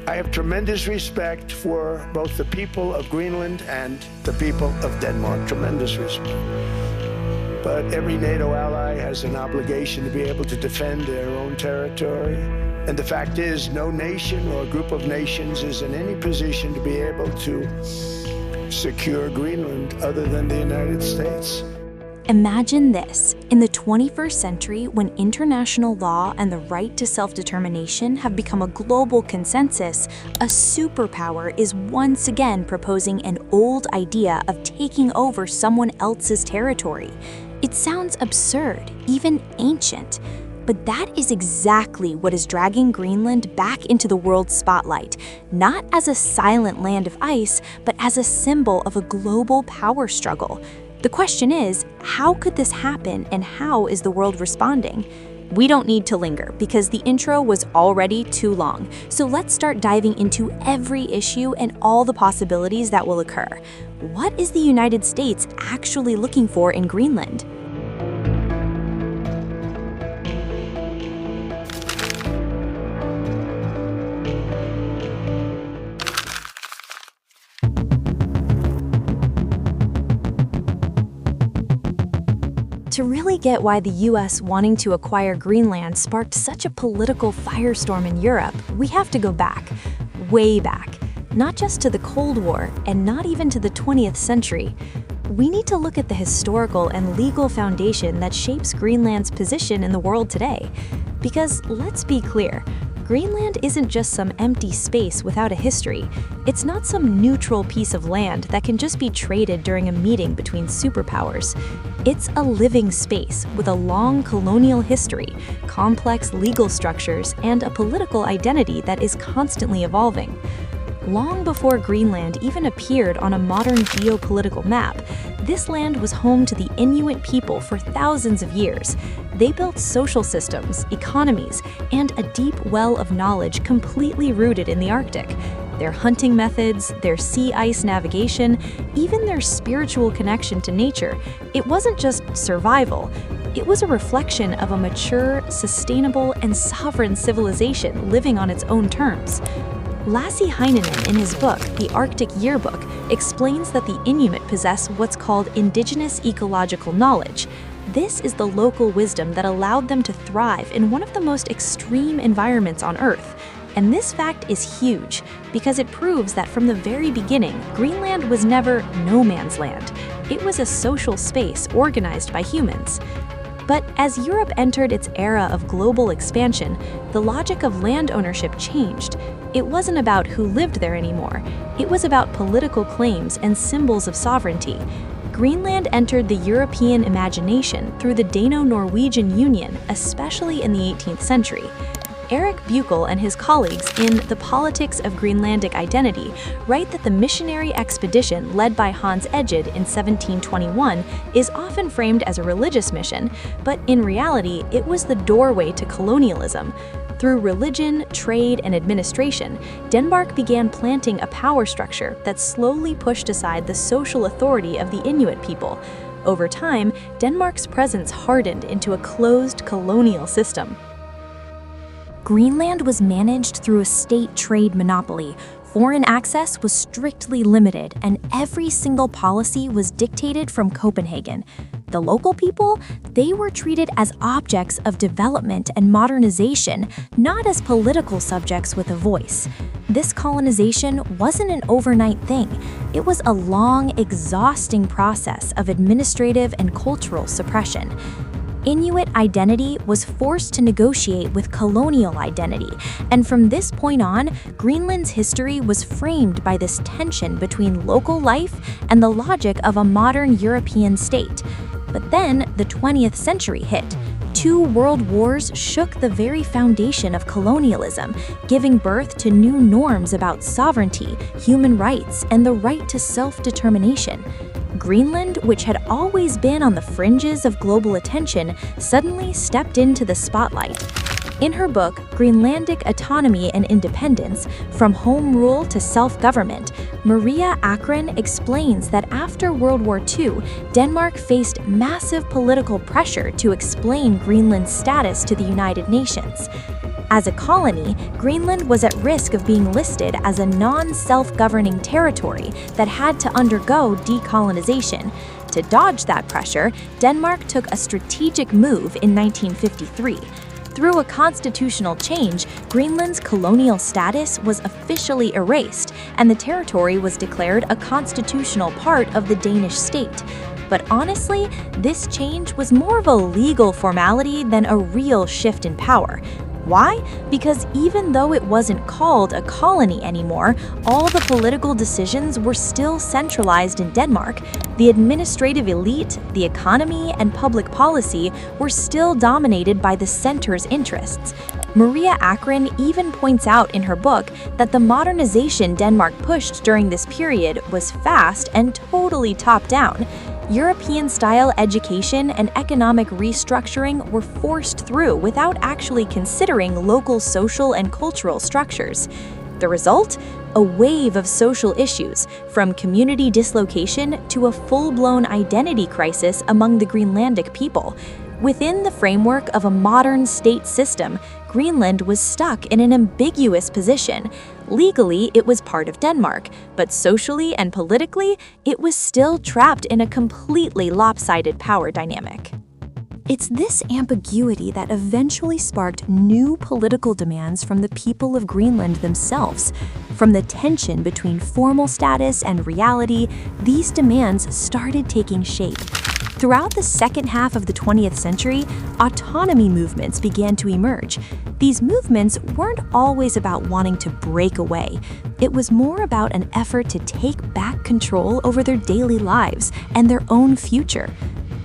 I have tremendous respect for both the people of Greenland and the people of Denmark, tremendous respect. But every NATO ally has an obligation to be able to defend their own territory. And the fact is, no nation or group of nations is in any position to be able to secure Greenland other than the United States. Imagine this, in the 21st century, when international law and the right to self-determination have become a global consensus, a superpower is once again proposing an old idea of taking over someone else's territory. It sounds absurd, even ancient, but that is exactly what is dragging Greenland back into the world's spotlight, not as a silent land of ice, but as a symbol of a global power struggle. The question is, how could this happen and how is the world responding? We don't need to linger because the intro was already too long, so let's start diving into every issue and all the possibilities that will occur. What is the United States actually looking for in Greenland? To really get why the US wanting to acquire Greenland sparked such a political firestorm in Europe, we have to go back, way back, not just to the Cold War and not even to the 20th century. We need to look at the historical and legal foundation that shapes Greenland's position in the world today. Because let's be clear, Greenland isn't just some empty space without a history. It's not some neutral piece of land that can just be traded during a meeting between superpowers. It's a living space with a long colonial history, complex legal structures, and a political identity that is constantly evolving. Long before Greenland even appeared on a modern geopolitical map, this land was home to the Inuit people for thousands of years. They built social systems, economies, and a deep well of knowledge completely rooted in the Arctic. Their hunting methods, their sea ice navigation, even their spiritual connection to nature, it wasn't just survival. It was a reflection of a mature, sustainable, and sovereign civilization living on its own terms. Lasse Heinonen, in his book, The Arctic Yearbook, explains that the Inuit possess what's called indigenous ecological knowledge. This is the local wisdom that allowed them to thrive in one of the most extreme environments on Earth. And this fact is huge, because it proves that from the very beginning, Greenland was never no man's land. It was a social space organized by humans. But as Europe entered its era of global expansion, the logic of land ownership changed. It wasn't about who lived there anymore. It was about political claims and symbols of sovereignty. Greenland entered the European imagination through the Dano-Norwegian Union, especially in the 18th century. Erik Buechel and his colleagues in The Politics of Greenlandic Identity write that the missionary expedition led by Hans Egede in 1721 is often framed as a religious mission, but in reality, it was the doorway to colonialism. Through religion, trade, and administration, Denmark began planting a power structure that slowly pushed aside the social authority of the Inuit people. Over time, Denmark's presence hardened into a closed colonial system. Greenland was managed through a state trade monopoly. Foreign access was strictly limited, and every single policy was dictated from Copenhagen. The local people, they were treated as objects of development and modernization, not as political subjects with a voice. This colonization wasn't an overnight thing. It was a long, exhausting process of administrative and cultural suppression. Inuit identity was forced to negotiate with colonial identity, and from this point on, Greenland's history was framed by this tension between local life and the logic of a modern European state. But then the 20th century hit. Two world wars shook the very foundation of colonialism, giving birth to new norms about sovereignty, human rights, and the right to self-determination. Greenland, which had always been on the fringes of global attention, suddenly stepped into the spotlight. In her book, Greenlandic Autonomy and Independence, From Home Rule to Self-Government, Maria Akron explains that after World War II, Denmark faced massive political pressure to explain Greenland's status to the United Nations. As a colony, Greenland was at risk of being listed as a non-self-governing territory that had to undergo decolonization. To dodge that pressure, Denmark took a strategic move in 1953. Through a constitutional change, Greenland's colonial status was officially erased, and the territory was declared a constitutional part of the Danish state. But honestly, this change was more of a legal formality than a real shift in power. Why? Because even though it wasn't called a colony anymore, all the political decisions were still centralized in Denmark. The administrative elite, the economy, and public policy were still dominated by the center's interests. Maria Akron even points out in her book that the modernization Denmark pushed during this period was fast and totally top-down. European-style education and economic restructuring were forced through without actually considering local social and cultural structures. The result? A wave of social issues, from community dislocation to a full-blown identity crisis among the Greenlandic people. Within the framework of a modern state system, Greenland was stuck in an ambiguous position. Legally, it was part of Denmark, but socially and politically, it was still trapped in a completely lopsided power dynamic. It's this ambiguity that eventually sparked new political demands from the people of Greenland themselves. From the tension between formal status and reality, these demands started taking shape. Throughout the second half of the 20th century, autonomy movements began to emerge. These movements weren't always about wanting to break away. It was more about an effort to take back control over their daily lives and their own future.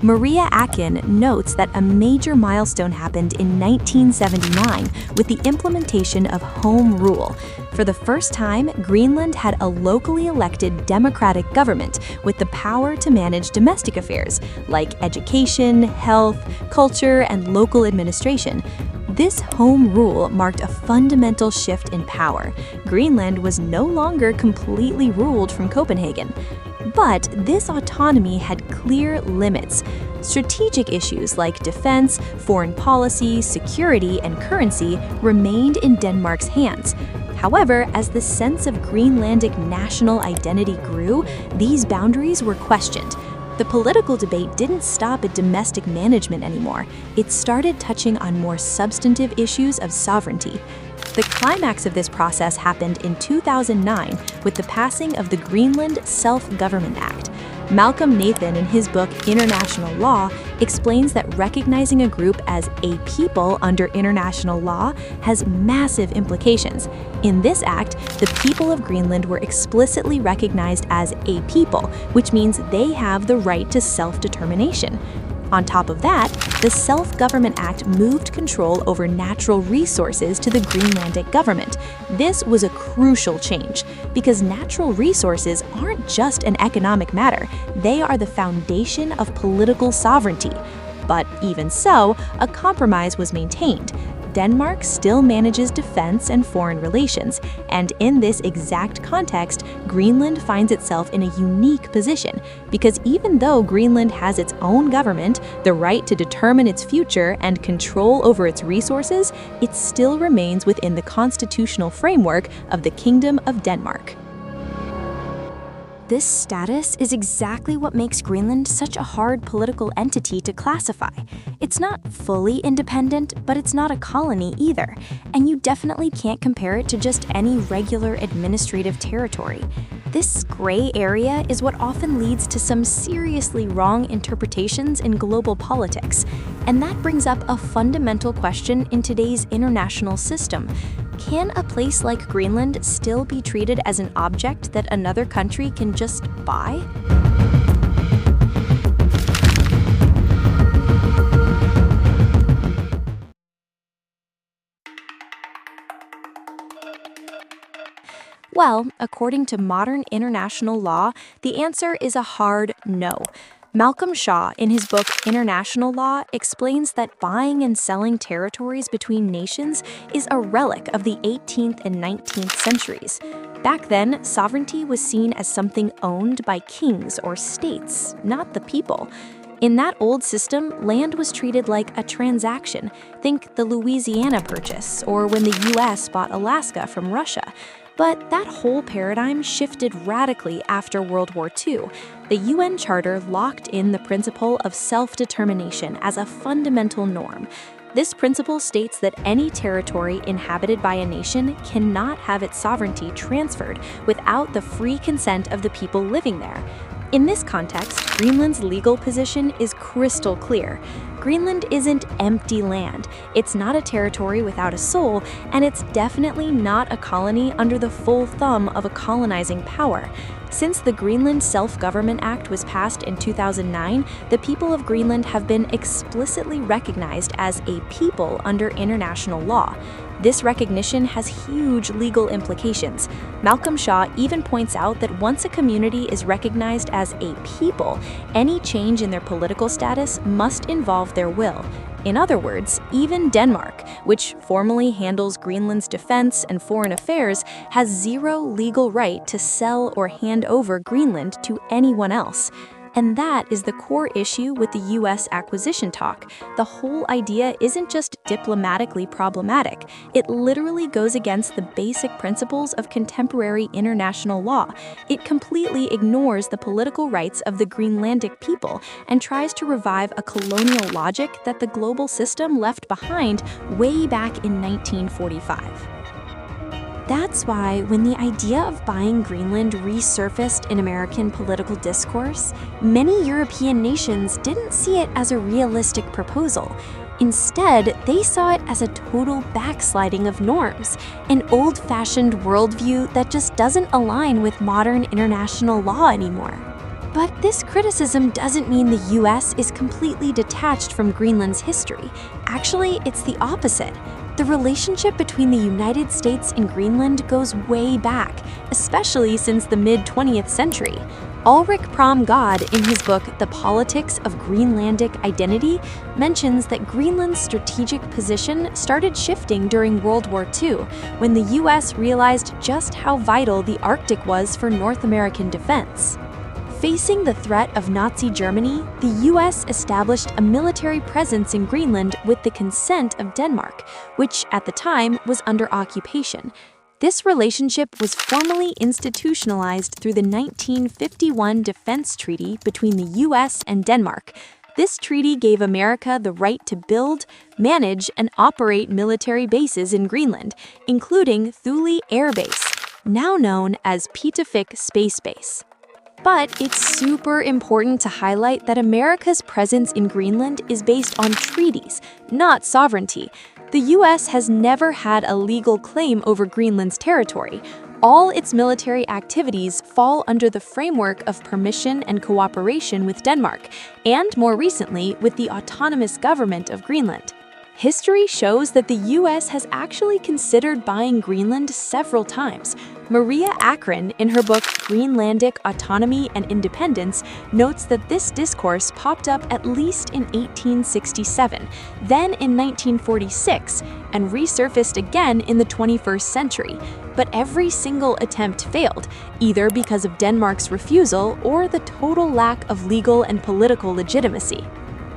Maria Akron notes that a major milestone happened in 1979 with the implementation of Home Rule. For the first time, Greenland had a locally elected democratic government with the power to manage domestic affairs like education, health, culture, and local administration. This Home Rule marked a fundamental shift in power. Greenland was no longer completely ruled from Copenhagen. But this autonomy had clear limits. Strategic issues like defense, foreign policy, security, and currency remained in Denmark's hands. However, as the sense of Greenlandic national identity grew, these boundaries were questioned. The political debate didn't stop at domestic management anymore. It started touching on more substantive issues of sovereignty. The climax of this process happened in 2009 with the passing of the Greenland Self-Government Act. Malcolm Nathan, in his book International Law, explains that recognizing a group as a people under international law has massive implications. In this act, the people of Greenland were explicitly recognized as a people, which means they have the right to self-determination. On top of that, the Self-Government Act moved control over natural resources to the Greenlandic government. This was a crucial change because natural resources aren't just an economic matter, they are the foundation of political sovereignty. But even so, a compromise was maintained. Denmark still manages defense and foreign relations, and in this exact context, Greenland finds itself in a unique position, because even though Greenland has its own government, the right to determine its future, and control over its resources, it still remains within the constitutional framework of the Kingdom of Denmark. This status is exactly what makes Greenland such a hard political entity to classify. It's not fully independent, but it's not a colony either, and you definitely can't compare it to just any regular administrative territory. This gray area is what often leads to some seriously wrong interpretations in global politics, and that brings up a fundamental question in today's international system. Can a place like Greenland still be treated as an object that another country can just buy? Well, according to modern international law, the answer is a hard no. Malcolm Shaw, in his book International Law, explains that buying and selling territories between nations is a relic of the 18th and 19th centuries. Back then, sovereignty was seen as something owned by kings or states, not the people. In that old system, land was treated like a transaction. Think the Louisiana Purchase, or when the US bought Alaska from Russia. But that whole paradigm shifted radically after World War II. The UN Charter locked in the principle of self-determination as a fundamental norm. This principle states that any territory inhabited by a nation cannot have its sovereignty transferred without the free consent of the people living there. In this context, Greenland's legal position is crystal clear. Greenland isn't empty land, it's not a territory without a soul, and it's definitely not a colony under the full thumb of a colonizing power. Since the Greenland Self-Government Act was passed in 2009, the people of Greenland have been explicitly recognized as a people under international law. This recognition has huge legal implications. Malcolm Shaw even points out that once a community is recognized as a people, any change in their political status must involve their will. In other words, even Denmark, which formally handles Greenland's defense and foreign affairs, has zero legal right to sell or hand over Greenland to anyone else. And that is the core issue with the US acquisition talk. The whole idea isn't just diplomatically problematic, it literally goes against the basic principles of contemporary international law. It completely ignores the political rights of the Greenlandic people and tries to revive a colonial logic that the global system left behind way back in 1945. That's why, when the idea of buying Greenland resurfaced in American political discourse, many European nations didn't see it as a realistic proposal. Instead, they saw it as a total backsliding of norms, an old-fashioned worldview that just doesn't align with modern international law anymore. But this criticism doesn't mean the US is completely detached from Greenland's history. Actually, it's the opposite. The relationship between the United States and Greenland goes way back, especially since the mid-20th century. Ulrich Prom-God, in his book The Politics of Greenlandic Identity, mentions that Greenland's strategic position started shifting during World War II, when the US realized just how vital the Arctic was for North American defense. Facing the threat of Nazi Germany, the US established a military presence in Greenland with the consent of Denmark, which at the time was under occupation. This relationship was formally institutionalized through the 1951 Defense Treaty between the US and Denmark. This treaty gave America the right to build, manage, and operate military bases in Greenland, including Thule Air Base, now known as Pitufik Space Base. But it's super important to highlight that America's presence in Greenland is based on treaties, not sovereignty. The US has never had a legal claim over Greenland's territory. All its military activities fall under the framework of permission and cooperation with Denmark, and more recently, with the autonomous government of Greenland. History shows that the US has actually considered buying Greenland several times. Maria Akron, in her book Greenlandic Autonomy and Independence, notes that this discourse popped up at least in 1867, then in 1946, and resurfaced again in the 21st century. But every single attempt failed, either because of Denmark's refusal or the total lack of legal and political legitimacy.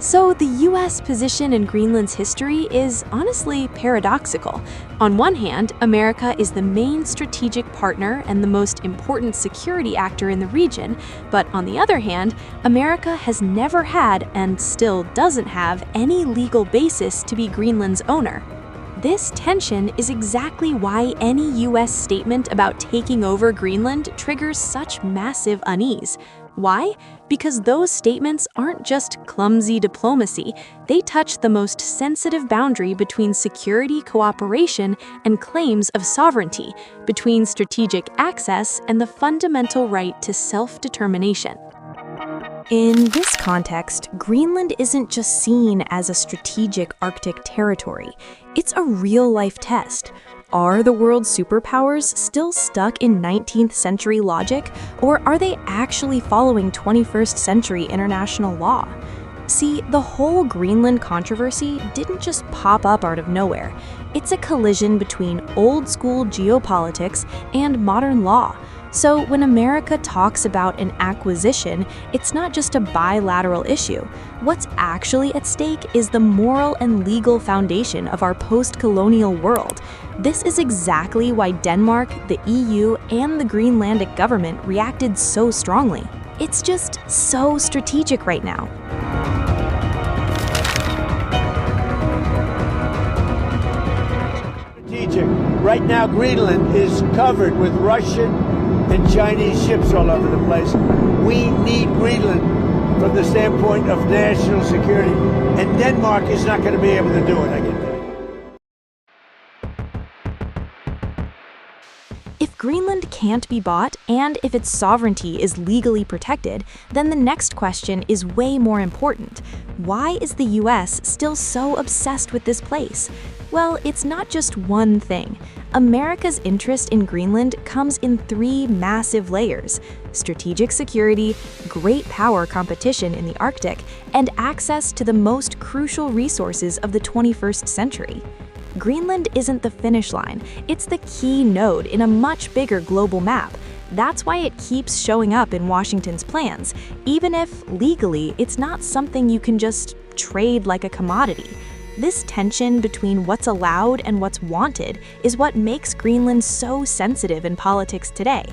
So the US position in Greenland's history is honestly paradoxical. On one hand, America is the main strategic partner and the most important security actor in the region, but on the other hand, America has never had and still doesn't have any legal basis to be Greenland's owner. This tension is exactly why any US statement about taking over Greenland triggers such massive unease. Why? Because those statements aren't just clumsy diplomacy, they touch the most sensitive boundary between security cooperation and claims of sovereignty, between strategic access and the fundamental right to self-determination. In this context, Greenland isn't just seen as a strategic Arctic territory, it's a real-life test. Are the world's superpowers still stuck in 19th century logic, or are they actually following 21st century international law? See, the whole Greenland controversy didn't just pop up out of nowhere. It's a collision between old-school geopolitics and modern law. So when America talks about an acquisition, it's not just a bilateral issue. What's actually at stake is the moral and legal foundation of our post-colonial world. This is exactly why Denmark, the EU, and the Greenlandic government reacted so strongly. It's just so strategic right now. Strategic. Right now, Greenland is covered with Russian and Chinese ships all over the place. We need Greenland from the standpoint of national security, and Denmark is not going to be able to do it, I can tell you. If Greenland can't be bought, and if its sovereignty is legally protected, then the next question is way more important. Why is the US still so obsessed with this place? Well, it's not just one thing. America's interest in Greenland comes in three massive layers: strategic security, great power competition in the Arctic, and access to the most crucial resources of the 21st century. Greenland isn't the finish line, it's the key node in a much bigger global map. That's why it keeps showing up in Washington's plans, even if, legally, it's not something you can just trade like a commodity. This tension between what's allowed and what's wanted is what makes Greenland so sensitive in politics today.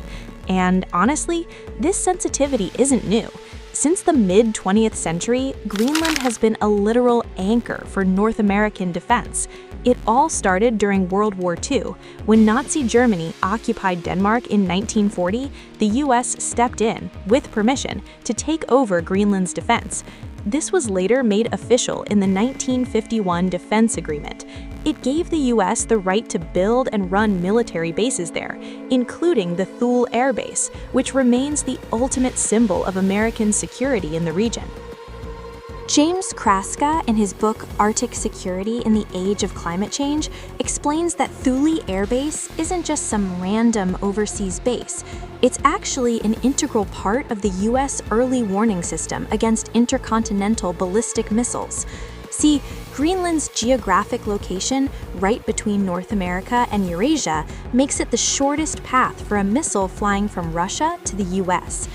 And honestly, this sensitivity isn't new. Since the mid-20th century, Greenland has been a literal anchor for North American defense. It all started during World War II. When Nazi Germany occupied Denmark in 1940, the US stepped in, with permission, to take over Greenland's defense. This was later made official in the 1951 Defense Agreement. It gave the US the right to build and run military bases there, including the Thule Air Base, which remains the ultimate symbol of American security in the region. James Kraska, in his book Arctic Security in the Age of Climate Change, explains that Thule Air Base isn't just some random overseas base. It's actually an integral part of the US early warning system against intercontinental ballistic missiles. See, Greenland's geographic location, right between North America and Eurasia, makes it the shortest path for a missile flying from Russia to the US.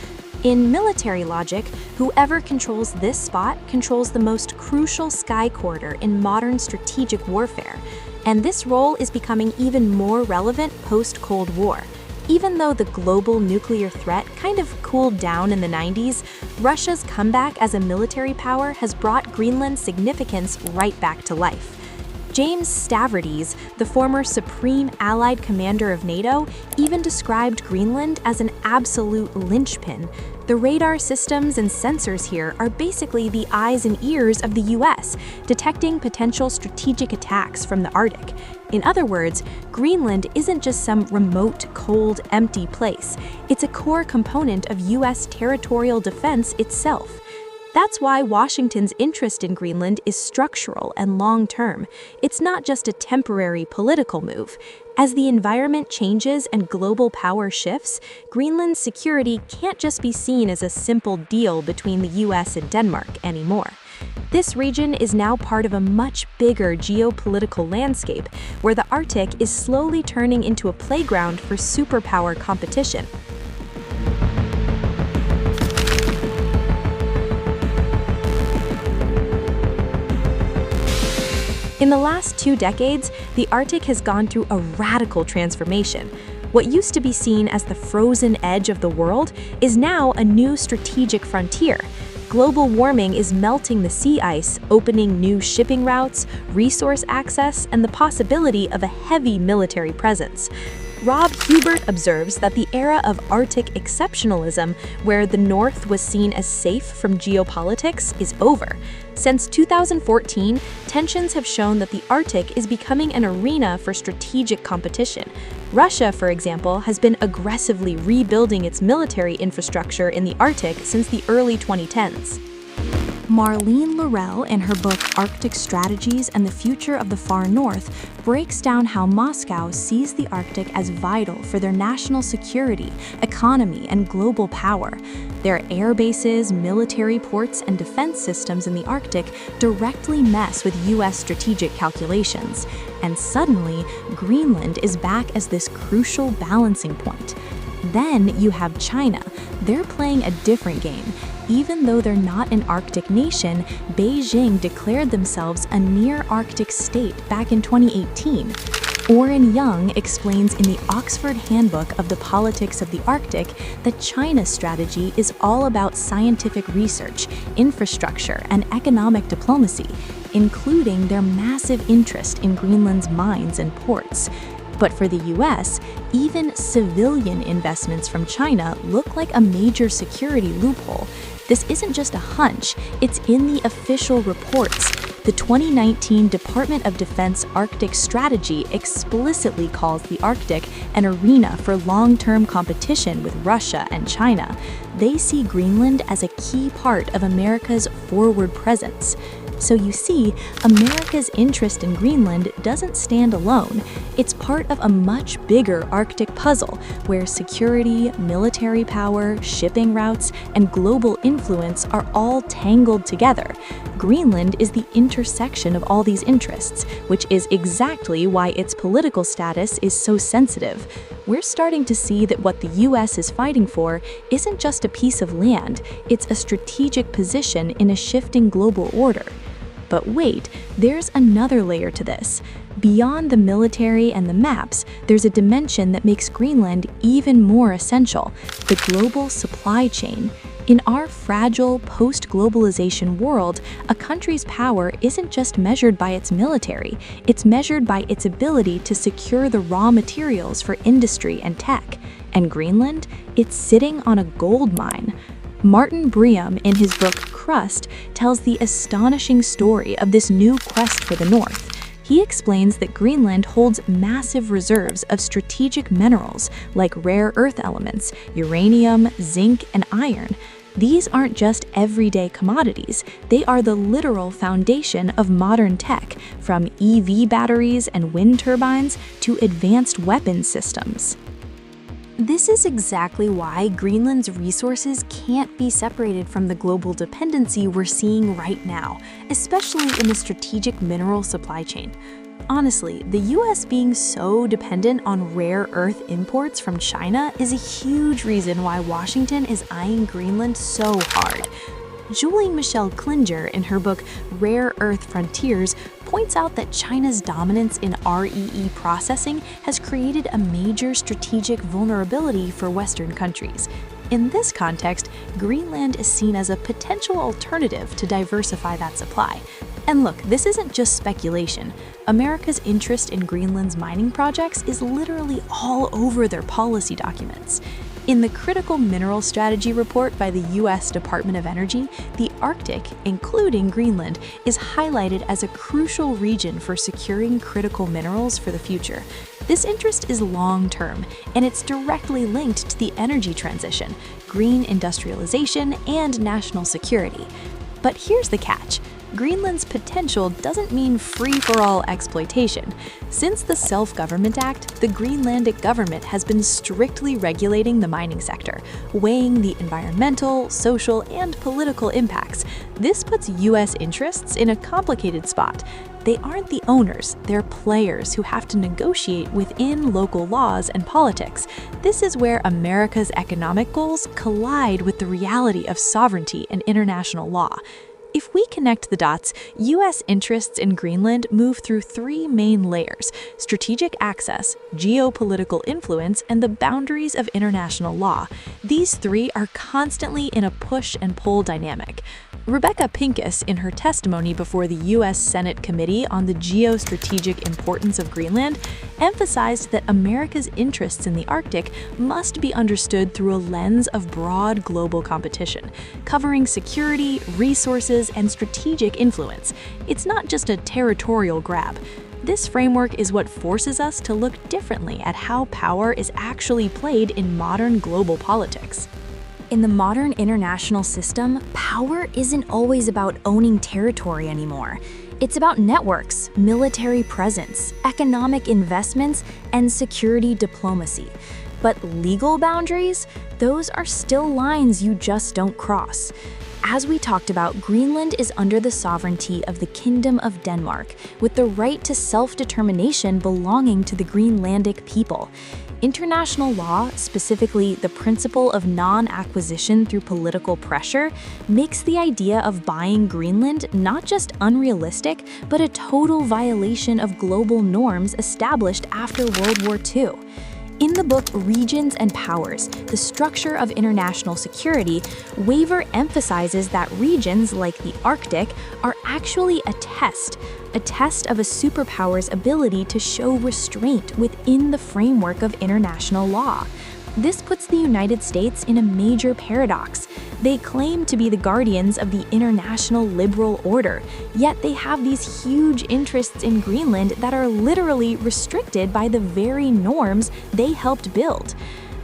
In military logic, whoever controls this spot controls the most crucial sky corridor in modern strategic warfare, and this role is becoming even more relevant post-Cold War. Even though the global nuclear threat kind of cooled down in the 90s, Russia's comeback as a military power has brought Greenland's significance right back to life. James Stavridis, the former Supreme Allied Commander of NATO, even described Greenland as an absolute linchpin. The radar systems and sensors here are basically the eyes and ears of the US, detecting potential strategic attacks from the Arctic. In other words, Greenland isn't just some remote, cold, empty place. It's a core component of US territorial defense itself. That's why Washington's interest in Greenland is structural and long-term. It's not just a temporary political move. As the environment changes and global power shifts, Greenland's security can't just be seen as a simple deal between the US and Denmark anymore. This region is now part of a much bigger geopolitical landscape, where the Arctic is slowly turning into a playground for superpower competition. In the last 2 decades, the Arctic has gone through a radical transformation. What used to be seen as the frozen edge of the world is now a new strategic frontier. Global warming is melting the sea ice, opening new shipping routes, resource access, and the possibility of a heavy military presence. Rob Hubert observes that the era of Arctic exceptionalism, where the North was seen as safe from geopolitics, is over. Since 2014, tensions have shown that the Arctic is becoming an arena for strategic competition. Russia, for example, has been aggressively rebuilding its military infrastructure in the Arctic since the early 2010s. Marlene Laurel, in her book Arctic Strategies and the Future of the Far North, breaks down how Moscow sees the Arctic as vital for their national security, economy, and global power. Their air bases, military ports, and defense systems in the Arctic directly mess with US strategic calculations. And suddenly, Greenland is back as this crucial balancing point. Then you have China. They're playing a different game. Even though they're not an Arctic nation, Beijing declared themselves a near-Arctic state back in 2018. Orrin Young explains in the Oxford Handbook of the Politics of the Arctic that China's strategy is all about scientific research, infrastructure, and economic diplomacy, including their massive interest in Greenland's mines and ports. But for the US, even civilian investments from China look like a major security loophole. This isn't just a hunch, it's in the official reports. The 2019 Department of Defense Arctic Strategy explicitly calls the Arctic an arena for long-term competition with Russia and China. They see Greenland as a key part of America's forward presence. So you see, America's interest in Greenland doesn't stand alone. It's part of a much bigger Arctic puzzle where security, military power, shipping routes, and global influence are all tangled together. Greenland is the intersection of all these interests, which is exactly why its political status is so sensitive. We're starting to see that what the US is fighting for isn't just a piece of land, it's a strategic position in a shifting global order. But wait, there's another layer to this. Beyond the military and the maps, there's a dimension that makes Greenland even more essential: the global supply chain. In our fragile, post-globalization world, a country's power isn't just measured by its military, it's measured by its ability to secure the raw materials for industry and tech. And Greenland? It's sitting on a gold mine. Martin Breum, in his book Crust, tells the astonishing story of this new quest for the North. He explains that Greenland holds massive reserves of strategic minerals like rare earth elements, uranium, zinc, and iron. These aren't just everyday commodities, they are the literal foundation of modern tech, from EV batteries and wind turbines to advanced weapons systems. This is exactly why Greenland's resources can't be separated from the global dependency we're seeing right now, especially in the strategic mineral supply chain. Honestly, the US being so dependent on rare earth imports from China is a huge reason why Washington is eyeing Greenland so hard. Julie Michelle Klinger, in her book Rare Earth Frontiers, points out that China's dominance in REE processing has created a major strategic vulnerability for Western countries. In this context, Greenland is seen as a potential alternative to diversify that supply. And look, this isn't just speculation. America's interest in Greenland's mining projects is literally all over their policy documents. In the Critical Mineral Strategy report by the U.S. Department of Energy, the Arctic, including Greenland, is highlighted as a crucial region for securing critical minerals for the future. This interest is long-term, and it's directly linked to the energy transition, green industrialization, and national security. But here's the catch. Greenland's potential doesn't mean free-for-all exploitation. Since the Self-Government Act, the Greenlandic government has been strictly regulating the mining sector, weighing the environmental, social, and political impacts. This puts U.S. interests in a complicated spot. They aren't the owners, they're players who have to negotiate within local laws and politics. This is where America's economic goals collide with the reality of sovereignty and international law. If we connect the dots, U.S. interests in Greenland move through three main layers: strategic access, geopolitical influence, and the boundaries of international law. These three are constantly in a push and pull dynamic. Rebecca Pincus, in her testimony before the U.S. Senate Committee on the Geostrategic Importance of Greenland, emphasized that America's interests in the Arctic must be understood through a lens of broad global competition, covering security, resources, and strategic influence. It's not just a territorial grab. This framework is what forces us to look differently at how power is actually played in modern global politics. In the modern international system, power isn't always about owning territory anymore. It's about networks, military presence, economic investments, and security diplomacy. But legal boundaries? Those are still lines you just don't cross. As we talked about, Greenland is under the sovereignty of the Kingdom of Denmark, with the right to self-determination belonging to the Greenlandic people. International law, specifically the principle of non-acquisition through political pressure, makes the idea of buying Greenland not just unrealistic, but a total violation of global norms established after World War II. In the book Regions and Powers, The Structure of International Security, Waver emphasizes that regions like the Arctic are actually a test of a superpower's ability to show restraint within the framework of international law. This puts the United States in a major paradox. They claim to be the guardians of the international liberal order, yet they have these huge interests in Greenland that are literally restricted by the very norms they helped build.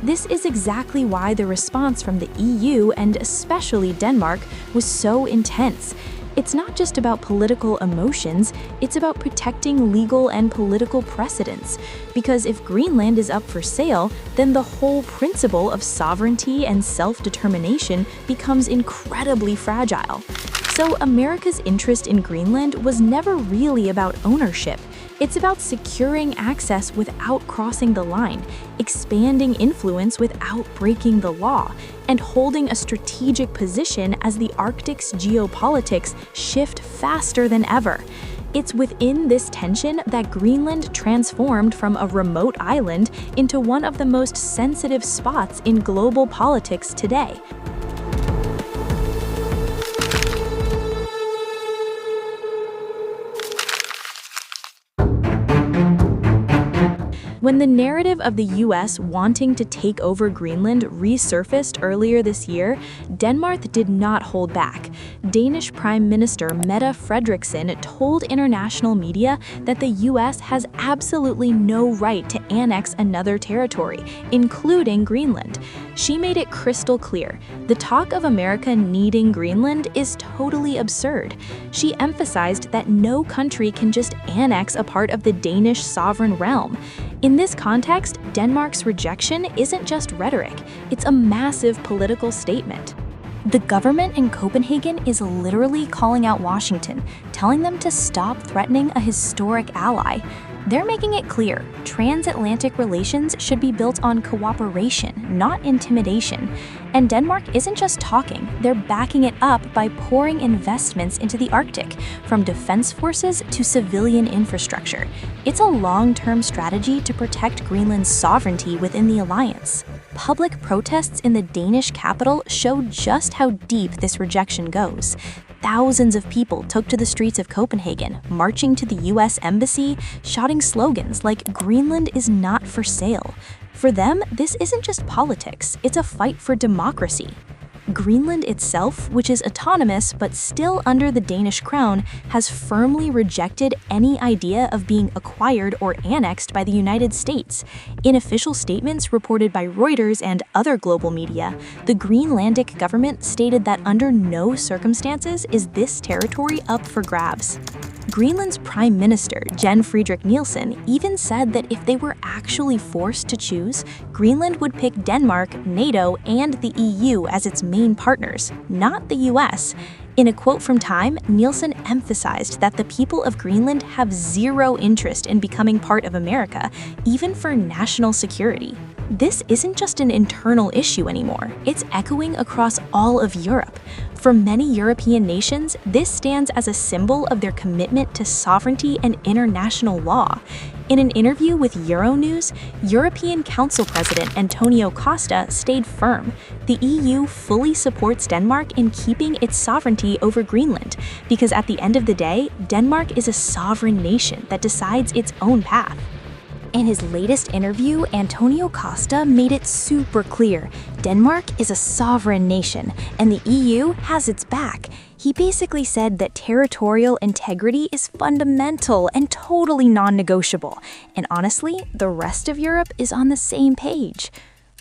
This is exactly why the response from the EU, and especially Denmark, was so intense. It's not just about political emotions, it's about protecting legal and political precedents. Because if Greenland is up for sale, then the whole principle of sovereignty and self-determination becomes incredibly fragile. So America's interest in Greenland was never really about ownership. It's about securing access without crossing the line, expanding influence without breaking the law, and holding a strategic position as the Arctic's geopolitics shift faster than ever. It's within this tension that Greenland transformed from a remote island into one of the most sensitive spots in global politics today. When the narrative of the US wanting to take over Greenland resurfaced earlier this year, Denmark did not hold back. Danish Prime Minister Mette Frederiksen told international media that the US has absolutely no right to annex another territory, including Greenland. She made it crystal clear, the talk of America needing Greenland is totally absurd. She emphasized that no country can just annex a part of the Danish sovereign realm. In this context, Denmark's rejection isn't just rhetoric, it's a massive political statement. The government in Copenhagen is literally calling out Washington, telling them to stop threatening a historic ally. They're making it clear, transatlantic relations should be built on cooperation, not intimidation. And Denmark isn't just talking, they're backing it up by pouring investments into the Arctic, from defense forces to civilian infrastructure. It's a long-term strategy to protect Greenland's sovereignty within the alliance. Public protests in the Danish capital show just how deep this rejection goes. Thousands of people took to the streets of Copenhagen, marching to the US Embassy, shouting slogans like "Greenland is not for sale." For them, this isn't just politics, it's a fight for democracy. Greenland itself, which is autonomous but still under the Danish crown, has firmly rejected any idea of being acquired or annexed by the United States. In official statements reported by Reuters and other global media, the Greenlandic government stated that under no circumstances is this territory up for grabs. Greenland's Prime Minister, Jens Frederik Nielsen, even said that if they were actually forced to choose, Greenland would pick Denmark, NATO, and the EU as its main partners, not the US. In a quote from Time, Nielsen emphasized that the people of Greenland have zero interest in becoming part of America, even for national security. This isn't just an internal issue anymore, it's echoing across all of Europe. For many European nations, this stands as a symbol of their commitment to sovereignty and international law. In an interview with Euronews, European Council President Antonio Costa stayed firm. The EU fully supports Denmark in keeping its sovereignty over Greenland, because at the end of the day, Denmark is a sovereign nation that decides its own path. In his latest interview, Antonio Costa made it super clear, Denmark is a sovereign nation, and the EU has its back. He basically said that territorial integrity is fundamental and totally non-negotiable, and honestly, the rest of Europe is on the same page.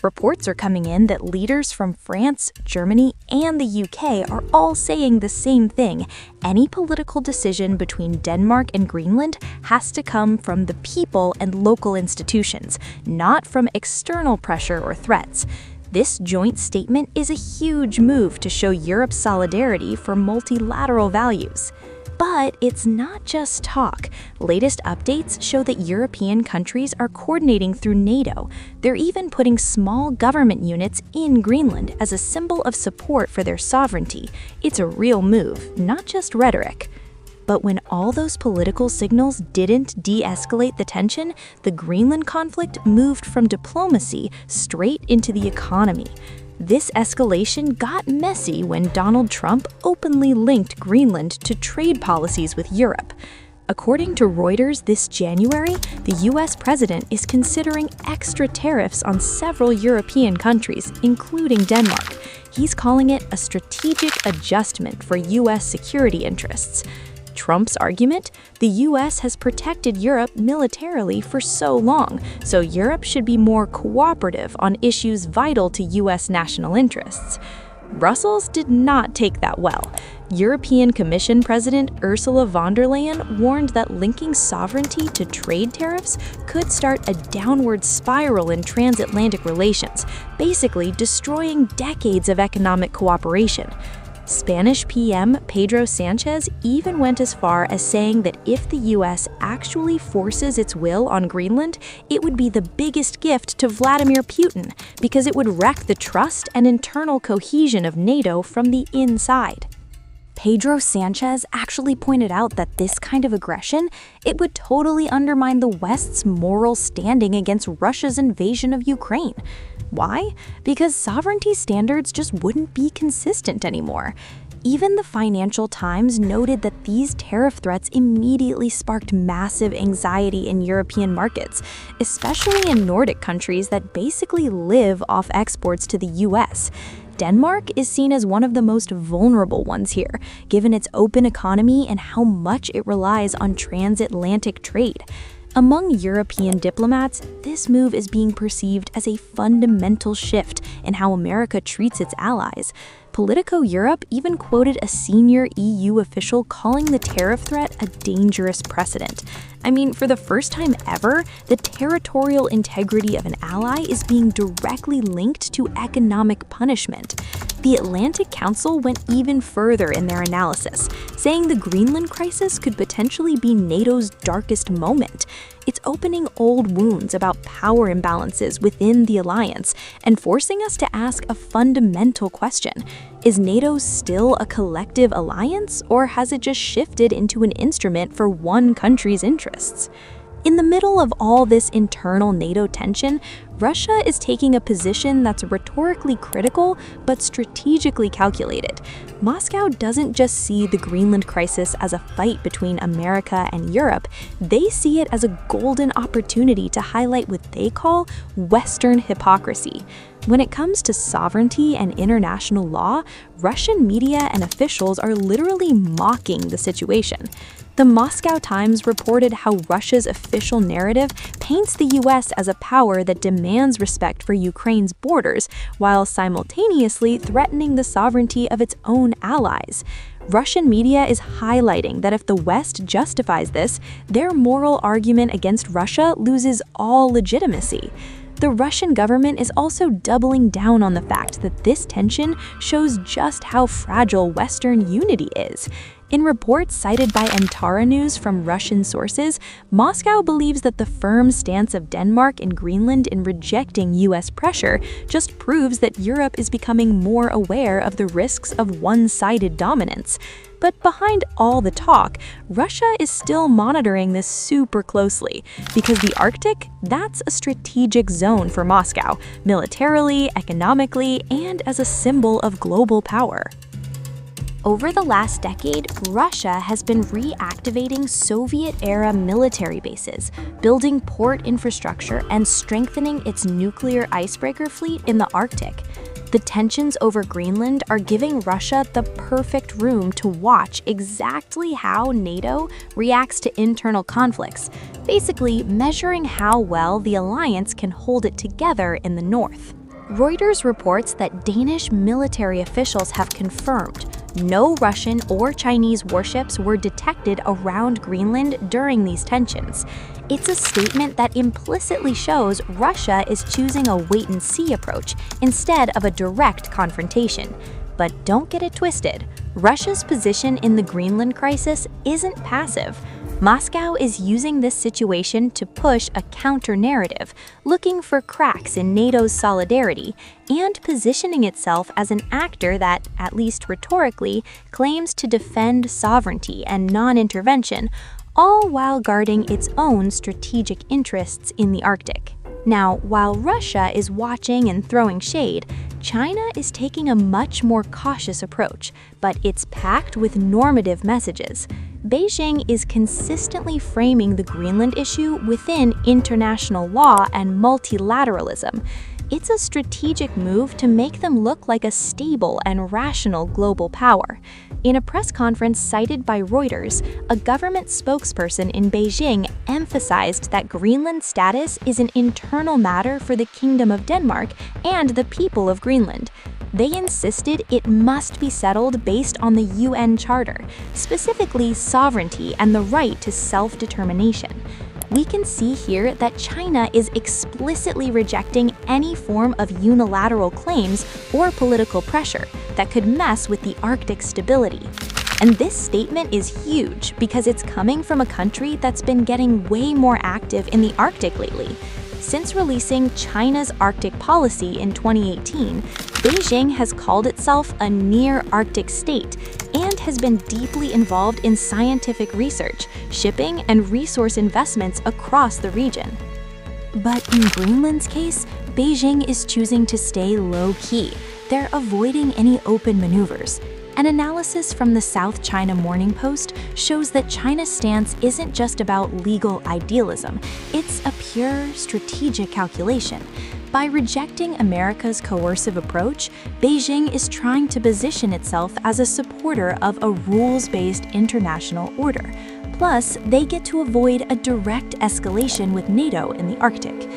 Reports are coming in that leaders from France, Germany, and the UK are all saying the same thing. Any political decision between Denmark and Greenland has to come from the people and local institutions, not from external pressure or threats. This joint statement is a huge move to show Europe's solidarity for multilateral values. But it's not just talk. Latest updates show that European countries are coordinating through NATO. They're even putting small government units in Greenland as a symbol of support for their sovereignty. It's a real move, not just rhetoric. But when all those political signals didn't de-escalate the tension, the Greenland conflict moved from diplomacy straight into the economy. This escalation got messy when Donald Trump openly linked Greenland to trade policies with Europe. According to Reuters this January, the US president is considering extra tariffs on several European countries, including Denmark. He's calling it a strategic adjustment for US security interests. Trump's argument? The US has protected Europe militarily for so long, so Europe should be more cooperative on issues vital to US national interests. Brussels did not take that well. European Commission President Ursula von der Leyen warned that linking sovereignty to trade tariffs could start a downward spiral in transatlantic relations, basically destroying decades of economic cooperation. Spanish PM Pedro Sanchez even went as far as saying that if the US actually forces its will on Greenland, it would be the biggest gift to Vladimir Putin because it would wreck the trust and internal cohesion of NATO from the inside. Pedro Sanchez actually pointed out that this kind of aggression, it would totally undermine the West's moral standing against Russia's invasion of Ukraine. Why? Because sovereignty standards just wouldn't be consistent anymore. Even the Financial Times noted that these tariff threats immediately sparked massive anxiety in European markets, especially in Nordic countries that basically live off exports to the US. Denmark is seen as one of the most vulnerable ones here, given its open economy and how much it relies on transatlantic trade. Among European diplomats, this move is being perceived as a fundamental shift in how America treats its allies. Politico Europe even quoted a senior EU official calling the tariff threat a dangerous precedent. I mean, for the first time ever, the territorial integrity of an ally is being directly linked to economic punishment. The Atlantic Council went even further in their analysis, saying the Greenland crisis could potentially be NATO's darkest moment. It's opening old wounds about power imbalances within the alliance and forcing us to ask a fundamental question. Is NATO still a collective alliance, or has it just shifted into an instrument for one country's interests? In the middle of all this internal NATO tension, Russia is taking a position that's rhetorically critical but strategically calculated. Moscow doesn't just see the Greenland crisis as a fight between America and Europe, they see it as a golden opportunity to highlight what they call Western hypocrisy. When it comes to sovereignty and international law, Russian media and officials are literally mocking the situation. The Moscow Times reported how Russia's official narrative paints the US as a power that demands respect for Ukraine's borders, while simultaneously threatening the sovereignty of its own allies. Russian media is highlighting that if the West justifies this, their moral argument against Russia loses all legitimacy. The Russian government is also doubling down on the fact that this tension shows just how fragile Western unity is. In reports cited by Antara News from Russian sources, Moscow believes that the firm stance of Denmark and Greenland in rejecting US pressure just proves that Europe is becoming more aware of the risks of one-sided dominance. But behind all the talk, Russia is still monitoring this super closely, because the Arctic, that's a strategic zone for Moscow, militarily, economically, and as a symbol of global power. Over the last decade, Russia has been reactivating Soviet-era military bases, building port infrastructure, and strengthening its nuclear icebreaker fleet in the Arctic. The tensions over Greenland are giving Russia the perfect room to watch exactly how NATO reacts to internal conflicts, basically measuring how well the alliance can hold it together in the north. Reuters reports that Danish military officials have confirmed no Russian or Chinese warships were detected around Greenland during these tensions. It's a statement that implicitly shows Russia is choosing a wait-and-see approach instead of a direct confrontation. But don't get it twisted. Russia's position in the Greenland crisis isn't passive. Moscow is using this situation to push a counter-narrative, looking for cracks in NATO's solidarity, and positioning itself as an actor that, at least rhetorically, claims to defend sovereignty and non-intervention, all while guarding its own strategic interests in the Arctic. Now, while Russia is watching and throwing shade, China is taking a much more cautious approach, but it's packed with normative messages. Beijing is consistently framing the Greenland issue within international law and multilateralism. It's a strategic move to make them look like a stable and rational global power. In a press conference cited by Reuters, a government spokesperson in Beijing emphasized that Greenland's status is an internal matter for the Kingdom of Denmark and the people of Greenland. They insisted it must be settled based on the UN Charter, specifically sovereignty and the right to self-determination. We can see here that China is explicitly rejecting any form of unilateral claims or political pressure that could mess with the Arctic stability. And this statement is huge because it's coming from a country that's been getting way more active in the Arctic lately. Since releasing China's Arctic policy in 2018, Beijing has called itself a near-Arctic state and has been deeply involved in scientific research, shipping, and resource investments across the region. But in Greenland's case, Beijing is choosing to stay low-key. They're avoiding any open maneuvers. An analysis from the South China Morning Post shows that China's stance isn't just about legal idealism, it's a pure strategic calculation. By rejecting America's coercive approach, Beijing is trying to position itself as a supporter of a rules-based international order. Plus, they get to avoid a direct escalation with NATO in the Arctic.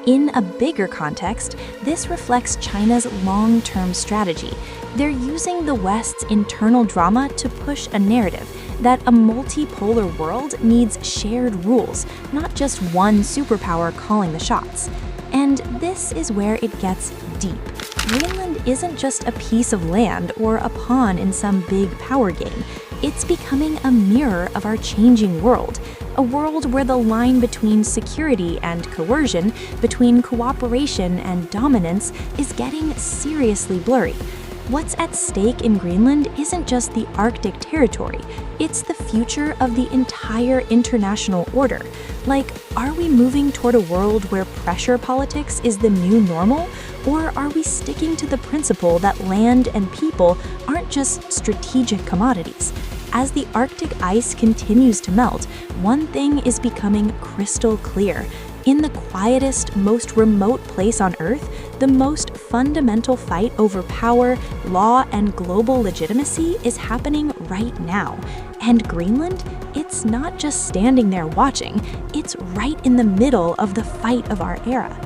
In a bigger context, this reflects China's long-term strategy. They're using the West's internal drama to push a narrative that a multipolar world needs shared rules, not just one superpower calling the shots. And this is where it gets deep. Greenland isn't just a piece of land or a pawn in some big power game. It's becoming a mirror of our changing world, a world where the line between security and coercion, between cooperation and dominance, is getting seriously blurry. What's at stake in Greenland isn't just the Arctic territory, it's the future of the entire international order. Like, are we moving toward a world where pressure politics is the new normal? Or are we sticking to the principle that land and people aren't just strategic commodities? As the Arctic ice continues to melt, one thing is becoming crystal clear. In the quietest, most remote place on Earth, the most fundamental fight over power, law, and global legitimacy is happening right now. And Greenland, it's not just standing there watching, it's right in the middle of the fight of our era.